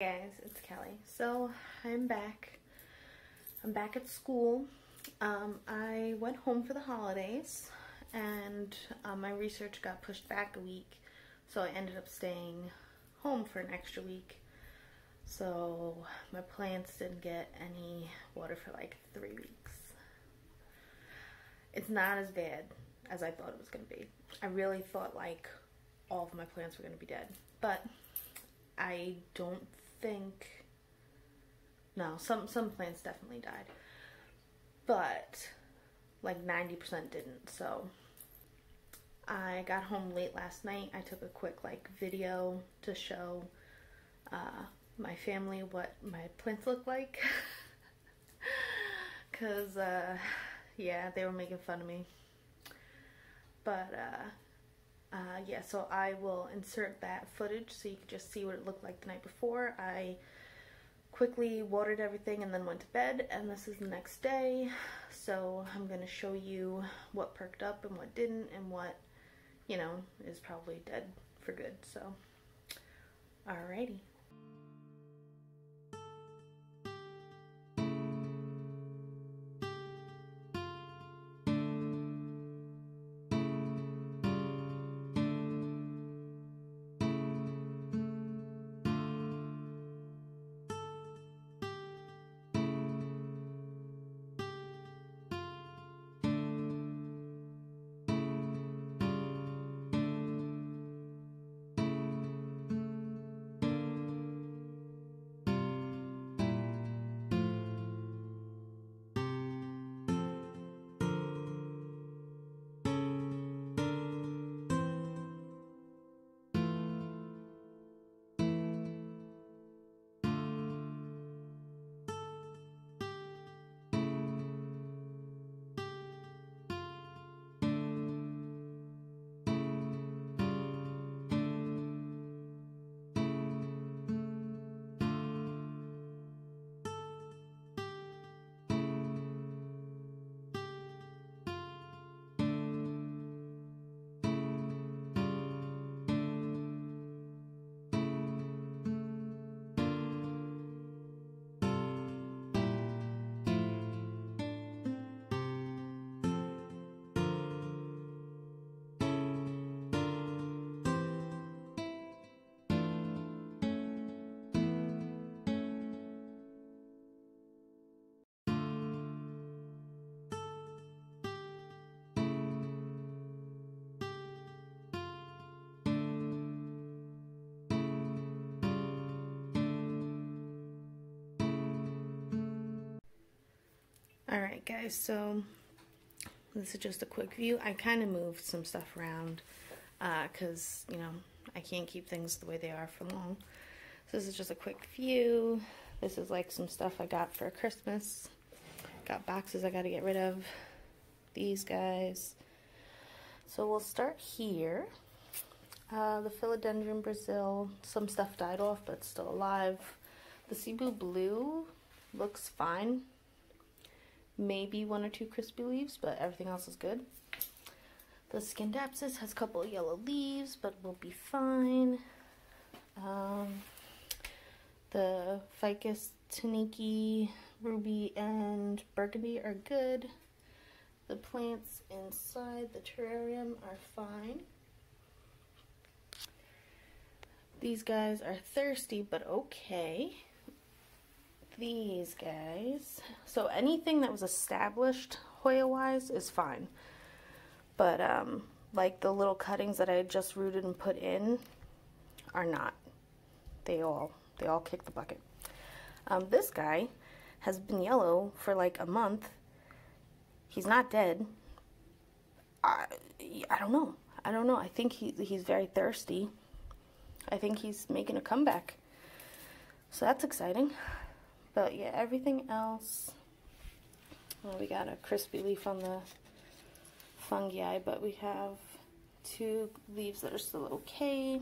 Hey guys, it's Kelly. So I'm back. I'm back at school. I went home for the holidays and my research got pushed back a week, so I ended up staying home for an extra week. So my plants didn't get any water for like 3 weeks. It's not as bad as I thought it was going to be. I really thought like all of my plants were going to be dead, but I don't think, no, some plants definitely died, but like 90% didn't. So I got home late last night. I took a quick like video to show my family what my plants look like because yeah, they were making fun of me, but yeah, so I will insert that footage so you can just see what it looked like the night before. I quickly watered everything and then went to bed, and this is the next day, so I'm going to show you what perked up and what didn't, and what, you know, is probably dead for good. So alrighty. Alright guys, so this is just a quick view. I kind of moved some stuff around because, you know, I can't keep things the way they are for long. So this is just a quick view. This is like some stuff I got for Christmas. Got boxes I got to get rid of. These guys. So we'll start here. The Philodendron Brazil, some stuff died off but it's still alive. The Cebu Blue looks fine. Maybe 1 or 2 crispy leaves, but everything else is good. The Scindapsus has a couple of yellow leaves, but will be fine. The Ficus Taniki, Ruby, and Burgundy are good. The plants inside the terrarium are fine. These guys are thirsty, but okay. These guys, so anything that was established Hoya-wise is fine, but like the little cuttings that I had just rooted and put in are not. They all kick the bucket. This guy has been yellow for like a month. He's not dead. I don't know. I think he's very thirsty. I think he's making a comeback, so that's exciting. But yeah, everything else, well, we got a crispy leaf on the fungi, but we have 2 leaves that are still okay.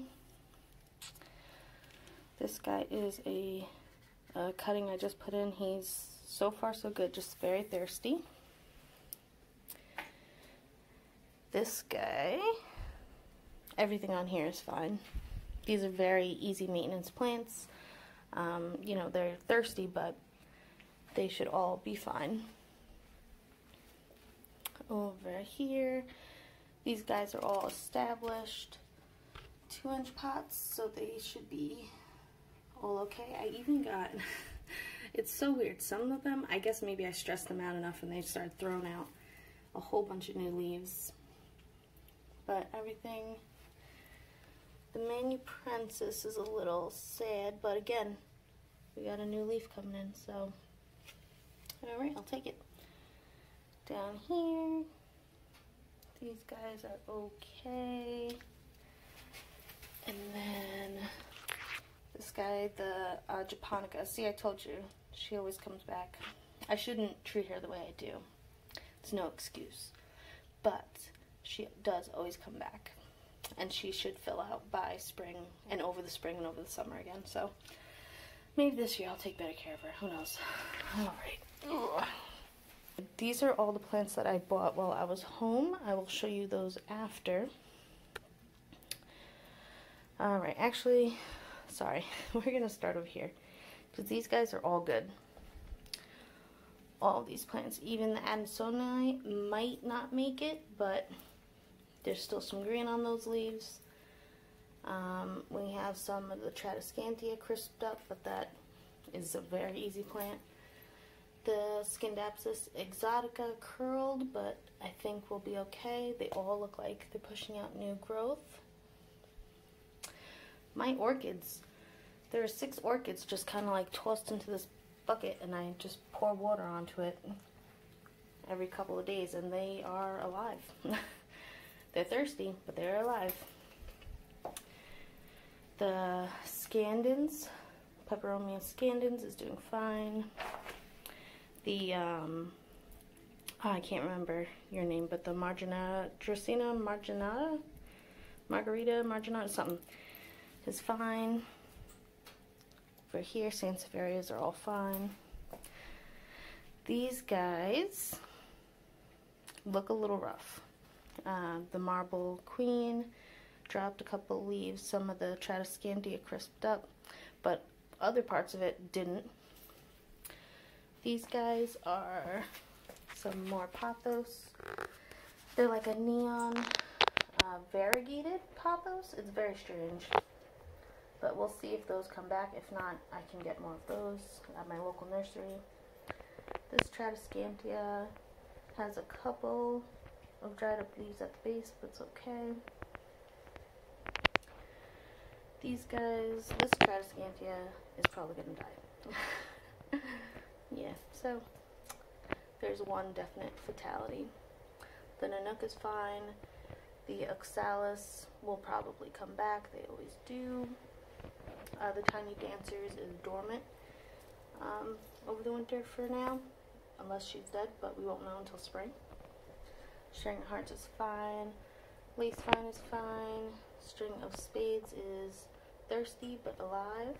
This guy is a cutting I just put in. He's so far so good, just very thirsty. This guy, everything on here is fine. These are very easy maintenance plants. You know, they're thirsty, but they should all be fine. Over here, these guys are all established 2-inch pots, so they should be all okay. I even got, it's so weird, some of them, I guess maybe I stressed them out enough and they started throwing out a whole bunch of new leaves. But everything, the Manu Princess is a little sad, but again, we got a new leaf coming in, so alright, I'll take it. Down here, these guys are okay. And then this guy, the Japonica, see, I told you, she always comes back. I shouldn't treat her the way I do. It's no excuse. But she does always come back. And she should fill out by spring and over the spring and over the summer again. So maybe this year I'll take better care of her. Who knows? Alright. These are all the plants that I bought while I was home. I will show you those after. Alright, actually, sorry, we're going to start over here, because these guys are all good. All these plants, even the Adansonii might not make it, but there's still some green on those leaves. We have some of the Tradescantia crisped up, but that is a very easy plant. The Scindapsus exotica curled, but I think we'll be okay. They all look like they're pushing out new growth. My orchids, there are 6 orchids just kind of like tossed into this bucket, and I just pour water onto it every couple of days, and they are alive. They're thirsty, but they're alive. The Scandens, Peperomia Scandens is doing fine. The, I can't remember your name, but the Dracena marginata, Margarita marginata, something, is fine. For here, Sansevierias are all fine. These guys look a little rough. The Marble Queen dropped a couple of leaves. Some of the Tradescantia crisped up, but other parts of it didn't. These guys are some more pothos. They're like a neon variegated pothos. It's very strange. But we'll see if those come back. If not, I can get more of those at my local nursery. This Tradescantia has a couple of dried up leaves at the base, but it's okay. These guys, this Tradescantia is probably going to die. Yeah, so there's one definite fatality. The Nanook is fine. The Oxalis will probably come back. They always do. The Tiny Dancers is dormant over the winter for now, unless she's dead, but we won't know until spring. String of Hearts is fine. Lace Vine is fine. String of Spades is thirsty but alive.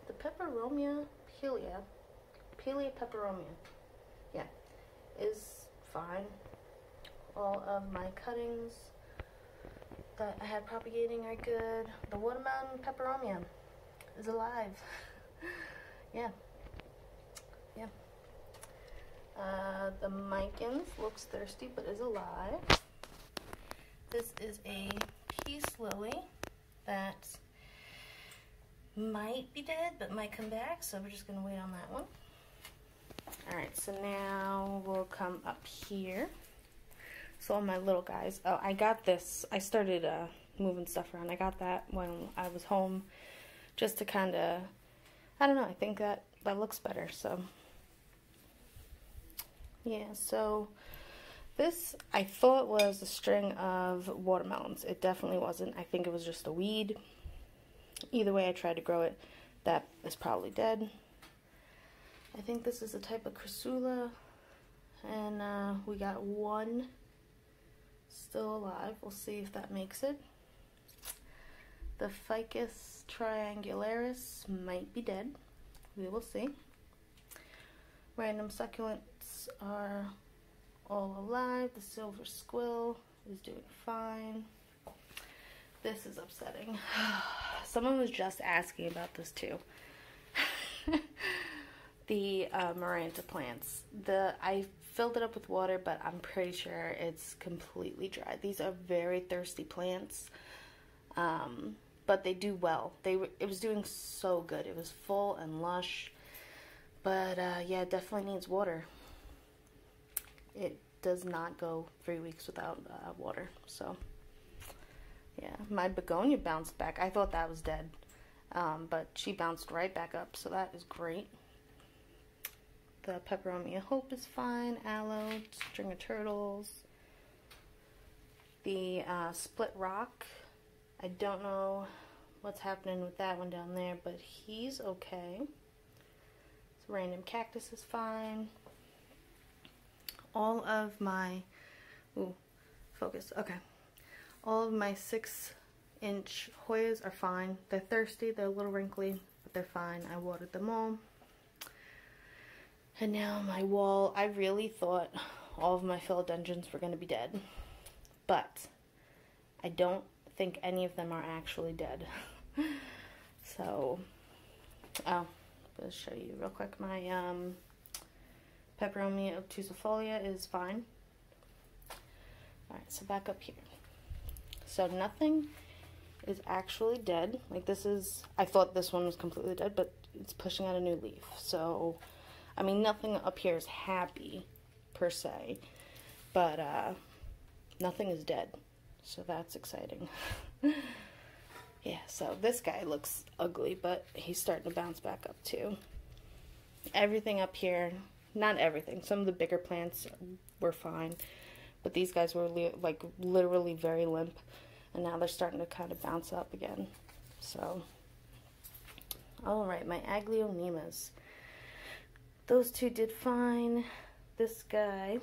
The Peperomia Pelea Peperomia, yeah, is fine. All of my cuttings that I had propagating are good. The Watermelon Peperomia is alive. Yeah. The Micans looks thirsty but is alive. This is a peace lily that might be dead but might come back, so we're just going to wait on that one. Alright, so now we'll come up here. So all my little guys. Oh, I got this. I started moving stuff around. I got that when I was home just to kind of, I don't know, I think that looks better. So, yeah, so this I thought was a string of watermelons. It definitely wasn't. I think it was just a weed. Either way I tried to grow it, that is probably dead. I think this is a type of Chrysula, and we got one still alive. We'll see if that makes it. The Ficus triangularis might be dead. We will see. Random succulents are all alive. The Silver Squill is doing fine. This is upsetting. Someone was just asking about this too. the Maranta plants. I filled it up with water, but I'm pretty sure it's completely dry. These are very thirsty plants, but they do well. It was doing so good. It was full and lush, but yeah, it definitely needs water. It does not go 3 weeks without water. So yeah, my begonia bounced back. I thought that was dead, but she bounced right back up, so that is great. The peperomia hope is fine. Aloe, string of turtles. The split rock, I don't know what's happening with that one down there, but he's okay. So random cactus is fine. All of my, focus, okay. All of my 6-inch Hoyas are fine. They're thirsty, they're a little wrinkly, but they're fine. I watered them all. And now my wall, I really thought all of my philodendrons were going to be dead. But I don't think any of them are actually dead. So, I'll show you real quick. My peperomia obtusifolia is fine. Alright, so back up here. So nothing is actually dead. Like this is, I thought this one was completely dead, but it's pushing out a new leaf. So, I mean, nothing up here is happy, per se, but nothing is dead, so that's exciting. Yeah, so this guy looks ugly, but he's starting to bounce back up too. Everything up here, not everything, some of the bigger plants were fine, but these guys were like literally very limp, and now they're starting to kind of bounce up again. So, alright, my aglaonemas. Those two did fine. This guy,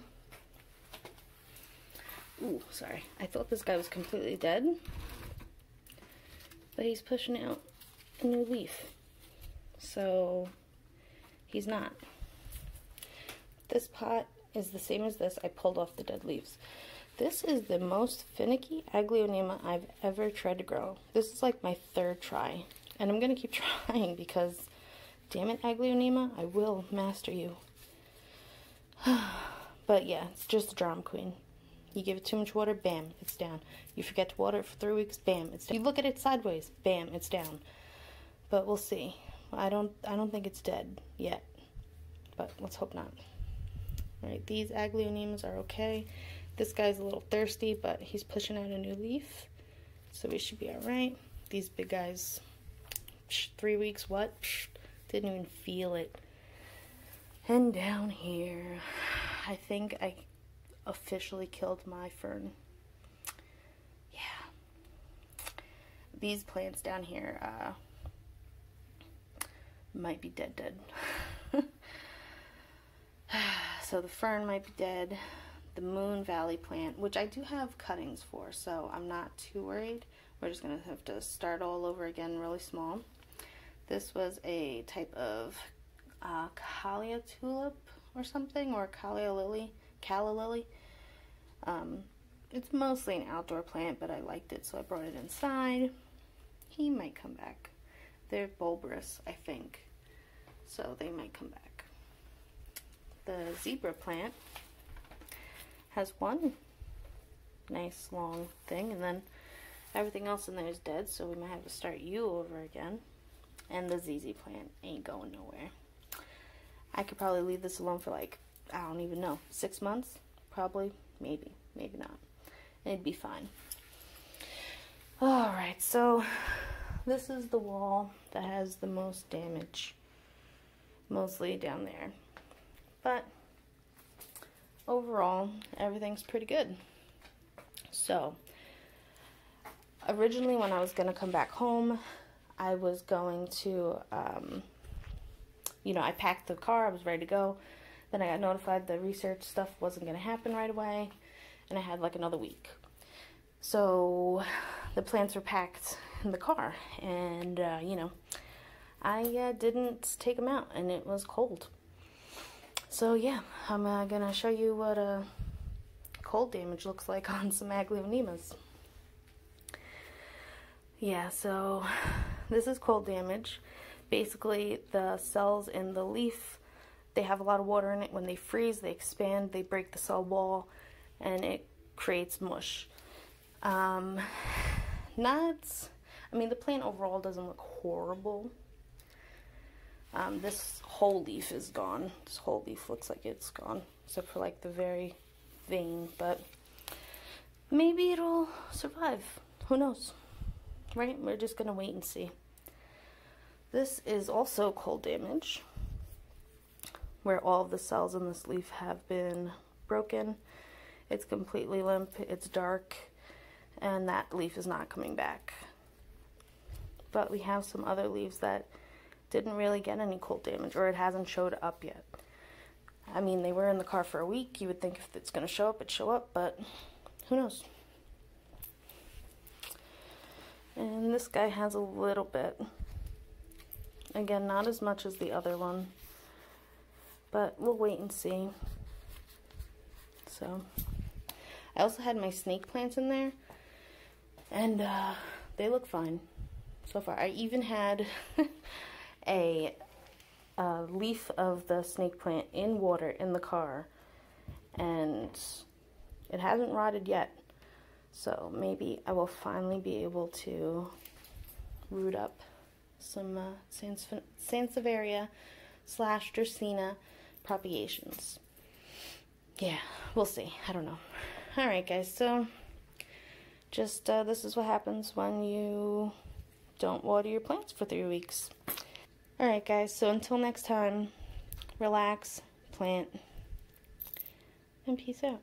sorry, I thought this guy was completely dead, but he's pushing out a new leaf, so he's not. This pot is the same as this. I pulled off the dead leaves. This is the most finicky aglaonema I've ever tried to grow. This is like my 3rd try, and I'm gonna keep trying because, damn it, aglaonema, I will master you. But yeah, it's just a drama queen. You give it too much water, bam, it's down. You forget to water it for 3 weeks, bam, it's down. You look at it sideways, bam, it's down. But we'll see. I don't think it's dead yet, but let's hope not. Alright, these aglaonemas are okay. This guy's a little thirsty, but he's pushing out a new leaf, so we should be alright. These big guys, 3 weeks, what? Didn't even feel it. And down here, I think I officially killed my fern. Yeah. These plants down here might be dead. So the fern might be dead. The Moon Valley plant, which I do have cuttings for, so I'm not too worried. We're just going to have to start all over again really small. This was a type of Callia tulip or something, or Callia lily, Calla lily. It's mostly an outdoor plant, but I liked it, so I brought it inside. He might come back. They're bulbous, I think, so they might come back. The zebra plant has one nice long thing, and then everything else in there is dead, so we might have to start you over again. And the ZZ plant ain't going nowhere. I could probably leave this alone for like, I don't even know, 6 months? Probably, maybe not. It'd be fine. Alright, so this is the wall that has the most damage. Mostly down there. But overall, everything's pretty good. So, originally when I was going to come back home, I was going to, I packed the car, I was ready to go. Then I got notified the research stuff wasn't going to happen right away, and I had like another week. So, the plants were packed in the car, and, I didn't take them out, and it was cold. So, yeah, I'm going to show you what cold damage looks like on some aglaonemas. Yeah, so this is cold damage. Basically, the cells in the leaf they have a lot of water in it. When they freeze, they expand, they break the cell wall, and it creates mush. The plant overall doesn't look horrible. This whole leaf is gone. This whole leaf looks like it's gone, except for like the very vein, but maybe it'll survive. Who knows, right? We're just gonna wait and see. This is also cold damage, where all of the cells in this leaf have been broken. It's completely limp, it's dark, and that leaf is not coming back. But we have some other leaves that didn't really get any cold damage, or it hasn't showed up yet. I mean, they were in the car for a week. You would think if it's going to show up, it'd show up, but who knows? And this guy has a little bit. Again, not as much as the other one, but we'll wait and see. So, I also had my snake plants in there, and they look fine so far. I even had a leaf of the snake plant in water in the car, and it hasn't rotted yet. So maybe I will finally be able to root up some Sansevieria / Dracaena propagations. Yeah, we'll see. I don't know. Alright guys, so just this is what happens when you don't water your plants for 3 weeks. Alright guys, so until next time, relax, plant, and peace out.